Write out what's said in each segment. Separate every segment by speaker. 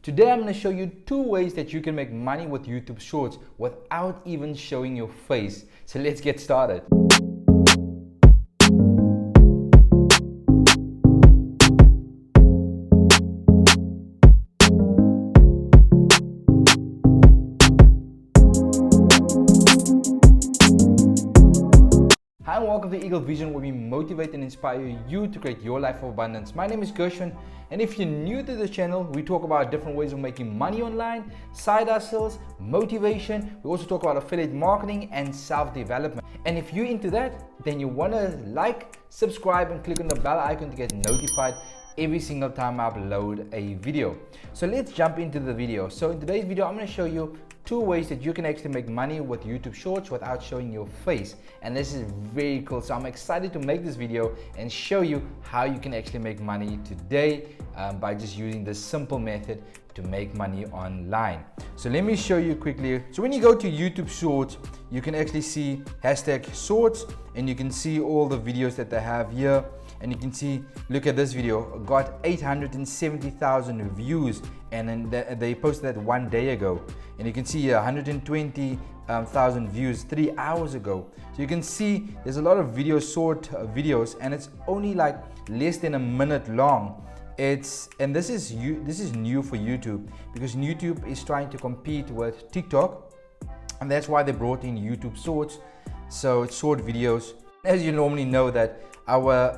Speaker 1: Today I'm going to show you 2 ways that you can make money with YouTube Shorts without even showing your face. So let's get started. Hi and welcome to Eagle Vision, where we motivate and inspire you to create your life of abundance. My name is Gershwin, and if you're new to this channel, we talk about different ways of making money online, side hustles, motivation. We also talk about affiliate marketing and self-development. And if you're into that, then you want to like, subscribe, and click on the bell icon to get notified every single time I upload a video. So let's jump into the video. So in today's video, I'm going to show you 2 ways that you can actually make money with YouTube Shorts without showing your face. And this is very cool. So I'm excited to make this video and show you how you can actually make money today by just using this simple method to make money online. So let me show you quickly. So when you go to YouTube Shorts, you can actually see #shorts, and you can see all the videos that they have here. And you can see, look at this video, got 870,000 views, and then they posted that 1 day ago. And you can see 120,000 views 3 hours ago. So you can see there's a lot of short videos, and it's only like less than a minute long. And this is new for YouTube, because YouTube is trying to compete with TikTok, and that's why they brought in YouTube Shorts. So it's short videos. As you normally know that our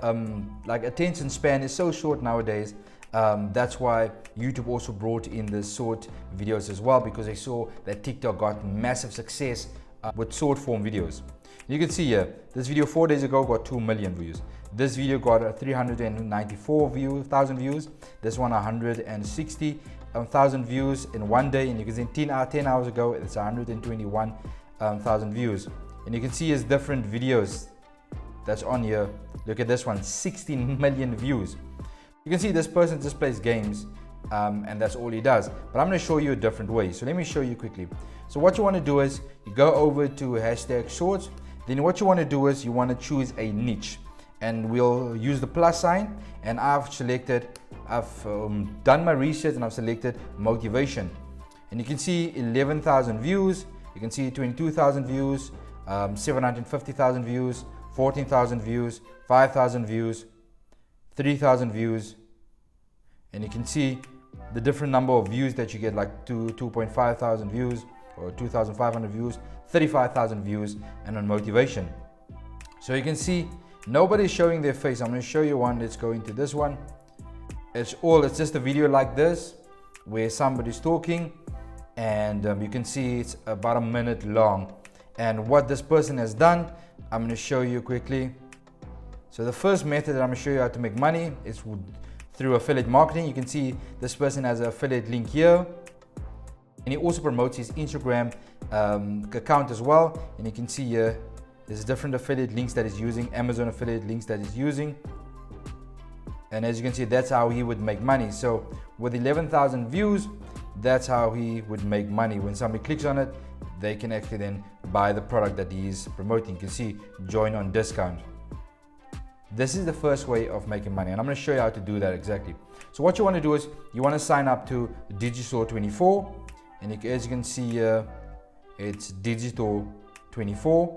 Speaker 1: like attention span is so short nowadays. That's why YouTube also brought in the short videos as well, because they saw that TikTok got massive success with short form videos. You can see here, this video 4 days ago got 2 million views. This video got 394,000 views. This one 160,000 views in 1 day. And you can see 10 hours ago, it's 121,000 views. And you can see his different videos that's on here. Look at this one, 16 million views. You can see this person just plays games, and that's all he does. But I'm going to show you a different way. So let me show you quickly. So what you want to do is you go over to #shorts. Then what you want to do is you want to choose a niche, and we'll use the plus sign. And I've done my research, and I've selected motivation. And you can see 11,000 views. You can see 22,000 views, 750,000 views, 14,000 views, 5,000 views, 3,000 views, and you can see the different number of views that you get, like 2.5 thousand views or 2,500 views, 35,000 views, and on motivation. So you can see nobody's showing their face. I'm going to show you one. Let's go into this one. It's just a video like this where somebody's talking, and you can see it's about a minute long. And what this person has done, I'm going to show you quickly. So the first method that I'm going to show you how to make money is through affiliate marketing. You can see this person has an affiliate link here, and he also promotes his Instagram account as well. And you can see here there's different affiliate links that he's using, Amazon affiliate links that he's using. And as you can see, that's how he would make money. So with 11,000 views, that's how he would make money. When somebody clicks on it, they can actually then buy the product that he's promoting. You can see join on discount. This is the first way of making money, and I'm going to show you how to do that exactly. So what you want to do is you want to sign up to Digistore24, and as you can see here, it's Digistore24,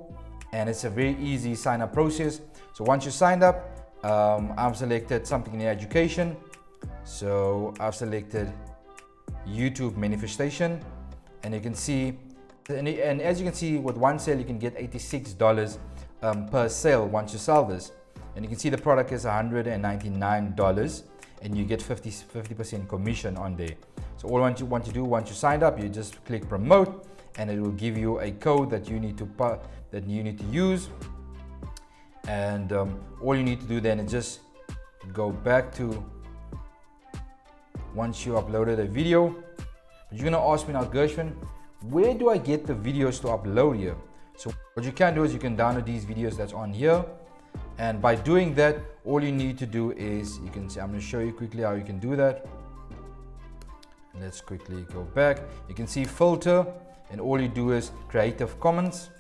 Speaker 1: and it's a very easy sign up process. So once you signed up, I've selected something in education. So I've selected YouTube manifestation, and you can see, and as you can see, with one sale you can get $86 per sale once you sell this. And you can see the product is $199, and you get 50% commission on there. So all you want to do once you signed up, you just click promote, and it will give you a code that you need to use. And all you need to do then is just go back to once you uploaded a video. But you're gonna ask me now, Gershwin, where do I get the videos to upload here? So what you can do is you can download these videos that's on here, and by doing that, all you need to do is, you can see, I'm going to show you quickly how you can do that. Let's quickly go back. You can see filter, and all you do is Creative Commons.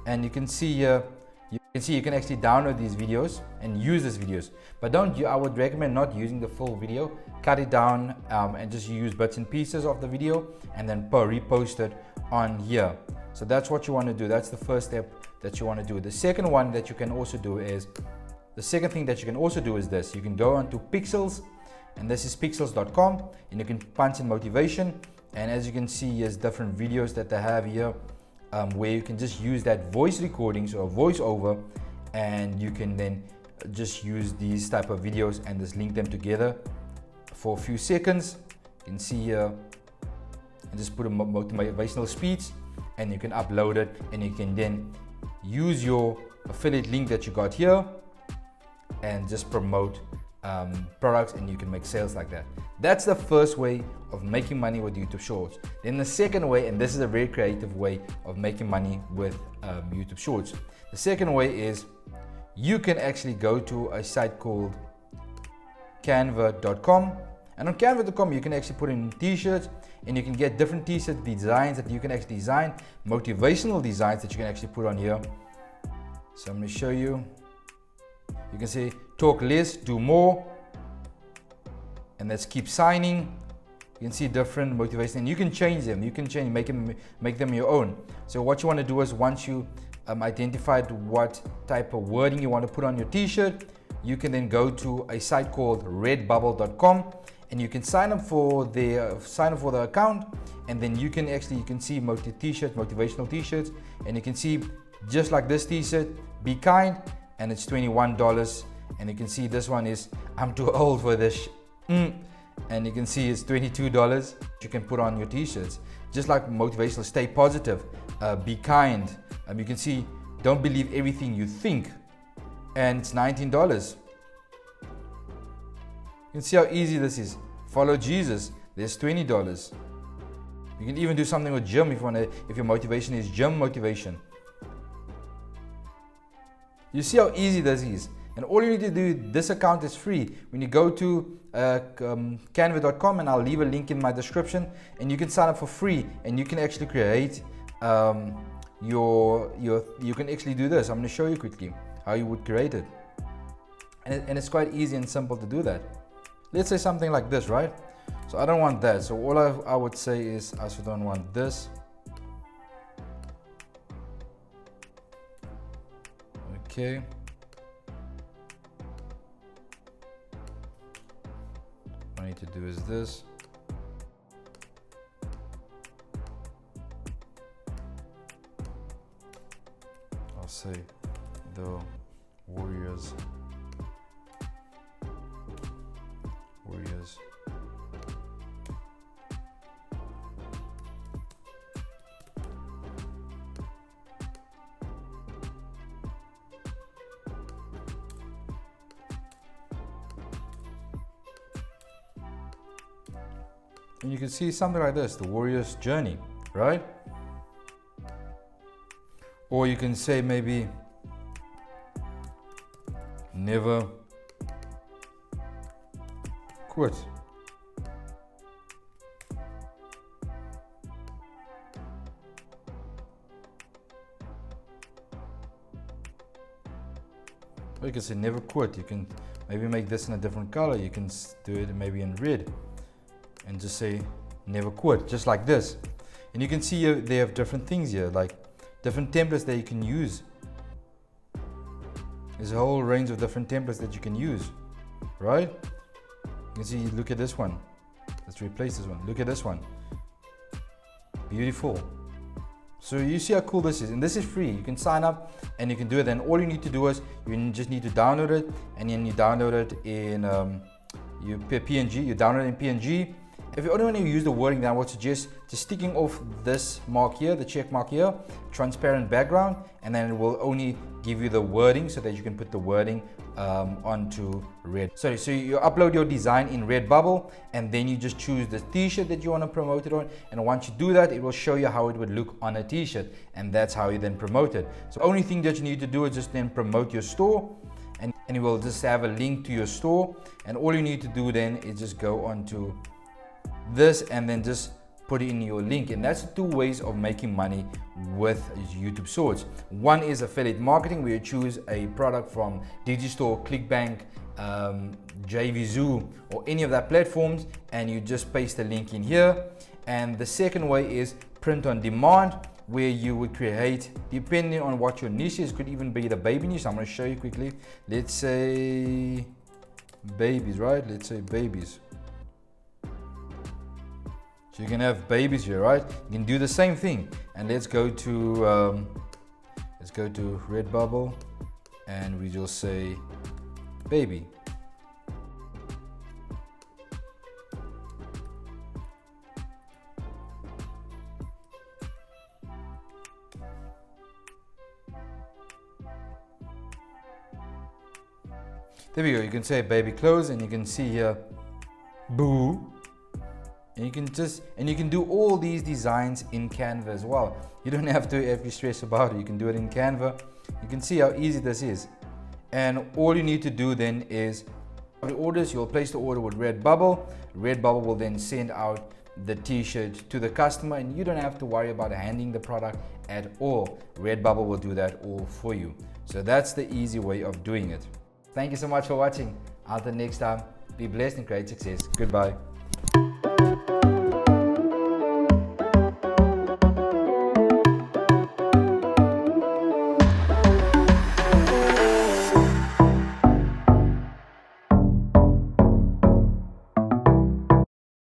Speaker 1: And you can see here You can see you can actually download these videos and use these videos, but I would recommend not using the full video. Cut it down and just use bits and pieces of the video and then repost it on here. So that's what you want to do. That's the first step that you want to do. The second one that you can also do is, the second thing that you can also do is this. You can go onto Pixels, and this is pixels.com, and you can punch in motivation, and as you can see, there's different videos that they have here where you can just use that voice recordings or voiceover, and you can then just use these type of videos and just link them together for a few seconds. You can see here, and just put a motivational speech, and you can upload it, and you can then use your affiliate link that you got here and just promote products, and you can make sales like that. That's the first way of making money with YouTube Shorts. Then the second way, and this is a very creative way of making money with YouTube Shorts. The second way is you can actually go to a site called Canva.com, and on Canva.com you can actually put in t-shirts, and you can get different t-shirt designs that you can actually design, motivational designs that you can actually put on here. So I'm going to show you. You can say talk less, do more, and let's keep signing. You can see different motivation, and you can change them. You can make them your own. So what you want to do is, once you identified what type of wording you want to put on your t-shirt, you can then go to a site called redbubble.com, and you can sign up for the account, and then you can see motivational t-shirts, and you can see just like this t-shirt, be kind, and it's $21, and you can see this one is I'm too old for this and you can see it's $22. You can put on your t-shirts, just like motivational, stay positive, be kind. You can see don't believe everything you think, and it's $19. You can see how easy this is. Follow Jesus, there's $20. You can even do something with gym if your motivation is gym motivation. You see how easy this is, and all you need to do, this account is free. When you go to canva.com, and I'll leave a link in my description, and you can sign up for free, and you can actually create you can actually do this. I'm going to show you quickly how you would create it, and it's quite easy and simple to do that. Let's say something like this, right? So I don't want that, so all I would say is I also don't want this. Okay. What I need to do is this. I'll say the Warriors. And you can see something like this, the Warrior's Journey, right? Or you can say maybe never quit. Or you can say never quit. You can maybe make this in a different color. You can do it maybe in red, and just say never quit, just like this. And you can see here they have different things here, like different templates that you can use. There's a whole range of different templates that you can use, right? You can see, look at this one. Let's replace this one. Look at this one. Beautiful. So you see how cool this is, and this is free. You can sign up and you can do it. And all you need to do is you just need to download it, and then you download it in PNG. You download it in PNG. If you only want to use the wording, then I would suggest just sticking off this mark here, the check mark here, transparent background, and then it will only give you the wording so that you can put the wording onto Red. So you upload your design in Redbubble, and then you just choose the t-shirt that you want to promote it on. And once you do that, it will show you how it would look on a t-shirt, and that's how you then promote it. So the only thing that you need to do is just then promote your store, and you will just have a link to your store. And all you need to do then is just go onto this, and then just put in your link. And that's two ways of making money with YouTube Shorts. One is affiliate marketing, where you choose a product from Digistore, ClickBank, JVZoo, or any of that platforms, and you just paste the link in here. And the second way is print on demand, where you would create, depending on what your niche is, could even be the baby niche. I'm going to show you quickly. Let's say babies, right? Let's say babies. So you can have babies here, right? You can do the same thing. And let's go to Redbubble, and we just say baby. There we go. You can say baby clothes, and you can see here boo. And you can do all these designs in Canva as well. You don't have to stress about it. You can do it in Canva. You can see how easy this is. And all you need to do then is the orders. You'll place the order with Redbubble. Redbubble will then send out the t-shirt to the customer, and you don't have to worry about handing the product at all. Redbubble will do that all for you. So that's the easy way of doing it. Thank you so much for watching. Until next time, be blessed and create success. Goodbye.